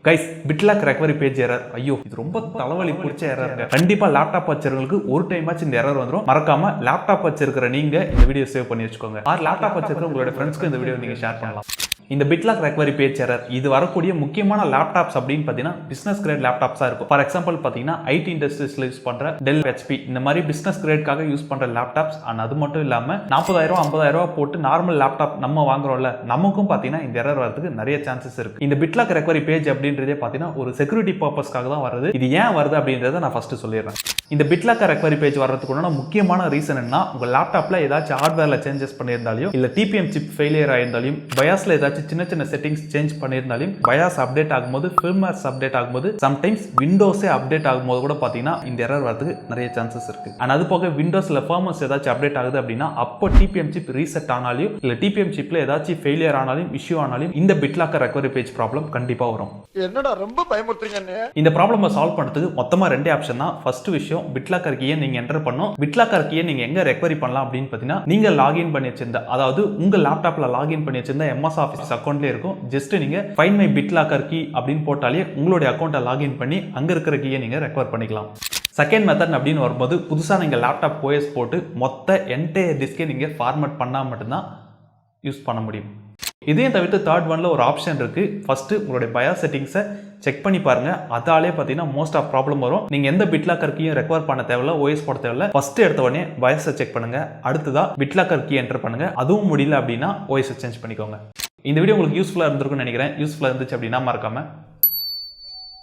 Guys BitLocker recovery page error. ஐயோ இது ரொம்ப தலைவலி பிடிச்ச எரர். கண்டிப்பா லேப்டாப் வச்சிருக்கவங்களுக்கு ஒரு டைம் ஆச்சு இந்த எரர் வந்துடும். மறக்காம லேப்டாப் வச்சிருக்கிற நீங்க இந்த வீடியோ சேவ் பண்ணி வச்சுக்கோங்க. லேப்டாப் வச்சிருக்கிற உங்களோட ஃப்ரெண்ட்ஸ்க்கு இந்த வீடியோ நீங்க ஷேர் பண்ணலாம். இந்த பிட்லாக் ரெக்கவரி பேஜ் எரர் இது வரக்கூடிய முக்கியமான லேப்டாப்ஸ் அப்படின்னு பார்த்தீங்கன்னா பிசினஸ் கிரேட் லேப்டாப்ஸாக இருக்கும். ஃபார் எக்ஸாம்பிள் பார்த்தீங்கன்னா ஐடி இண்டஸ்ட்ரீஸ்ல யூஸ் பண்ற டெல், ஹெச்பி இந்த மாதிரி பிசினஸ் கிரேட்காக யூஸ் பண்ற லேப்டாப்ஸ். அண்ட் அது மட்டும் இல்லாமல் 40,000 50,000 போட்டு நார்மல் லேப்டாப் நம்ம வாங்குறோம்ல, நமக்கும் பார்த்தீங்கன்னா இந்த எரர் வரதுக்கு நிறைய சான்சஸ் இருக்கு. இந்த பிட்லாக் ரெக்கவரி பேஜ் அப்படின்றதே பார்த்தீங்கன்னா ஒரு செக்யூரிட்டி பர்பஸ்க்காக தான் வருது. இது ஏன் வருது அப்படின்றத நான் ஃபர்ஸ்ட் சொல்லிடுறேன். இந்த பிட்லாக் ரெக்கவரி பேஜ் வரதுக்கு முக்கியமான ரீசன் என்ன, உங்க லேப்டாப்ல ஏதாச்சும் ஹார்ட்வேர்ல சேஞ்சஸ் பண்ணியிருந்தாலும் இல்ல டிபிஎம் சிப் ஃபெயிலியர் ஆயிருந்தாலும் பயாஸ்ல ஏதாச்சும் சின்ன சின்ன செட்டிங்ஸ் சேஞ்ச் பண்ணியிருந்தாலும் பயாஸ் அப்டேட் ஆகும்போது ஃபிர்ம்வேர்ஸ் அப்டேட் ஆகும்போது சம்டைம்ஸ் விண்டோஸே அப்டேட் ஆகும்போது கூட பாத்தீங்கன்னா இந்த எரர் வரதுக்கு நிறைய சான்சஸ் இருக்கு. அண்ட் அது போக விண்டோஸ்ல ஃபர்ம்வேர்ஸ் ஏதாச்சும் அப்டேட் ஆகுது அப்படின்னா அப்போ டிபிஎம் சிப் ரீசெட் ஆனாலும் இல்ல டிபிஎம் சிப்ல ஏதாச்சும் ஃபெயிலியர் ஆனாலும் இஷ்யூ ஆனாலும் இந்த பிட்லாக் ரெக்கவரி பேஜ் ப்ராப்ளம் கண்டிப்பா வரும். என்னடா ரொம்ப பயமுறுத்துறீங்க. இந்த ப்ராப்ளமை சால்வ் பண்றதுக்கு மொத்தமா ரெண்டே ஆப்ஷன் தான். ஃபர்ஸ்ட் விஷயம் பிட்லாக்கர் கீயை நீங்க என்டர் பண்ணணும். பிட்லாக்கர் கீயை நீங்க எங்க ரெக்கவரி பண்ணலாம் அப்படின்னு பாத்தீங்கன்னா நீங்க லாகின் பண்ணி வச்சிருந்த, அதாவது உங்க லேப்டாப்ல லாகின் பண்ணி வச்சிருந்த எம்எஸ் ஆஃபீஸ் அக்கௌண்ட்ல இருக்கும். ஜஸ்ட் நீங்க ஃபைண்ட் மை பிட்லாக்கர் கீ அப்படின்னு போட்டாலே உங்களுடைய அக்கௌண்ட்டை லாகின் பண்ணி அங்க இருக்கிற கீயை நீங்க ரெக்கவர் பண்ணிக்கலாம். செகண்ட் மெத்தட் அப்படின்னு வரும்போது புதுசாக நீங்கள் லேப்டாப் ஓஎஸ் போட்டு மொத்த என்டையர் டிஸ்கை நீங்கள் ஃபார்மேட் பண்ணால் மட்டும்தான் யூஸ் பண்ண முடியும். இதையும் தவிர்த்து தேர்ட் ஒன்ல ஒரு ஆப்ஷன் இருக்கு. ஃபர்ஸ்ட் உங்களுடைய பயாஸ் செட்டிங்ஸை செக் பண்ணி பாருங்க. அதாலே பார்த்தீங்கன்னா மோஸ்ட் ஆஃப் ப்ராப்ளம் வரும். நீங்க எந்த பிட்லாக்கர் கீயும் ரெக்கவர் பண்ண தேவையில்ல, ஓஎஸ் போட தேவையில்ல. ஃபர்ஸ்ட் எடுத்த உடனே பயாஸை செக் பண்ணுங்க. அடுத்ததா பிட்லாக்கர் கீ என்டர் பண்ணுங்க. அதுவும் முடியல அப்படின்னா ஓஎஸ் சேஞ்ச் பண்ணிக்கோங்க. இந்த வீடியோ உங்களுக்கு யூஸ்ஃபுல்லாக இருந்திருக்கும்னு நினைக்கிறேன். யூஸ்ஃபுல்லாக இருந்துச்சு அப்படின்னா மறக்காம